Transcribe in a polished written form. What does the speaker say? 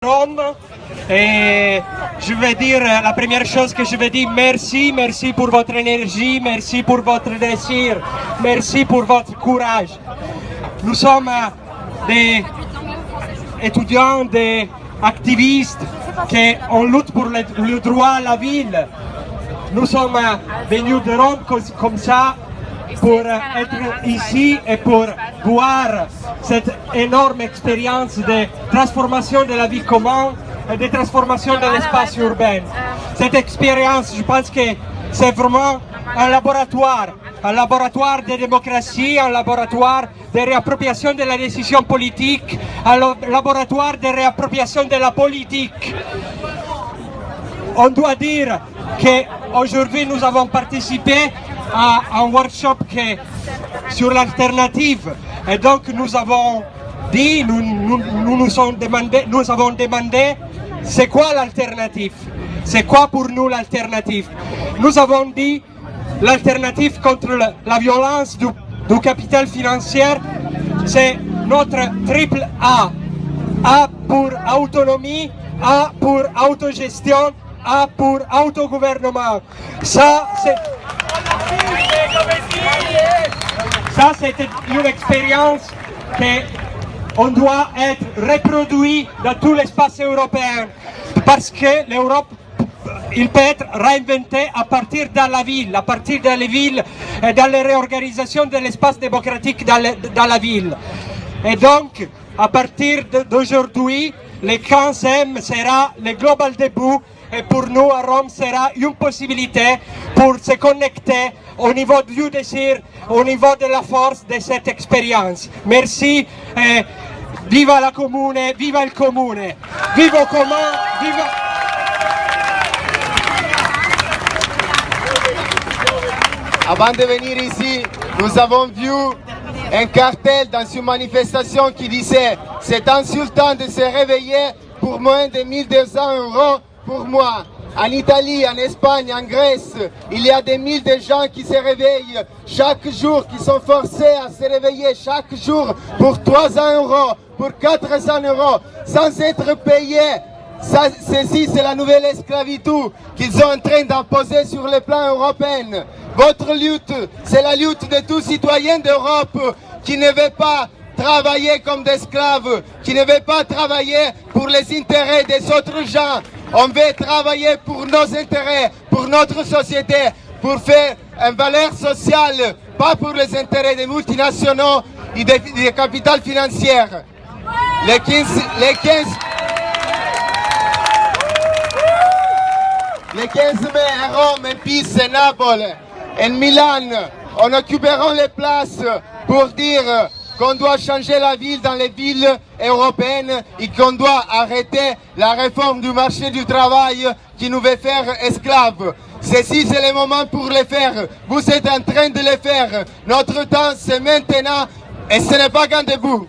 Rome. Et je vais dire la première chose que je vais dire, merci pour votre énergie, merci pour votre désir, merci pour votre courage. Nous sommes des étudiants, des activistes qui lutte pour le droit à la ville. Nous sommes venus de Rome comme ça pour être ici et pour voir cette énorme expérience de transformation de la vie commune et de transformation de l'espace urbain. Cette expérience, je pense que c'est vraiment un laboratoire de démocratie, un laboratoire de réappropriation de la décision politique, un laboratoire de réappropriation de la politique. On doit dire qu'aujourd'hui nous avons participé à un workshop sur l'alternative et donc nous avons dit, nous avons demandé c'est quoi l'alternative, c'est quoi pour nous l'alternative. Nous avons dit l'alternative contre la violence du capital financier, c'est notre triple A. A pour autonomie, A pour autogestion, A pour autogouvernement. Ça, c'est une expérience qu'on doit être reproduit dans tout l'espace européen parce que l'Europe, il peut être réinventé à partir de la ville, à partir des villes et dans la réorganisation de l'espace démocratique dans la ville. Et donc, à partir d'aujourd'hui, le 15e sera le Global Debout et pour nous à Rome sera une possibilité pour se connecter au niveau du désir, au niveau de la force de cette expérience. Merci, viva la Comune, viva il Comune, viva il commun, viva... Avant de venir ici, nous avons vu un cartel dans une manifestation qui disait « C'est insultant de se réveiller pour moins de 1200 € pour moi ». En Italie, en Espagne, en Grèce, il y a des milliers de gens qui se réveillent chaque jour, qui sont forcés à se réveiller chaque jour pour 300 €, pour 400 €, sans être payés. Ceci, c'est la nouvelle esclavitude qu'ils sont en train d'imposer sur le plan européen. Votre lutte, c'est la lutte de tous citoyens d'Europe qui ne veulent pas travailler comme des esclaves, qui ne veulent pas travailler pour les intérêts des autres gens. On veut travailler pour nos intérêts, pour notre société, pour faire une valeur sociale, pas pour les intérêts des multinationaux et des capitales financières. Le 15 mai à Rome, en Pise, à Naples, en Milan, on occupera les places pour dire qu'on doit changer la ville dans les villes européennes et qu'on doit arrêter la réforme du marché du travail qui nous veut faire esclaves. Ceci, c'est le moment pour le faire. Vous êtes en train de le faire. Notre temps, c'est maintenant et ce n'est pas qu'un debout.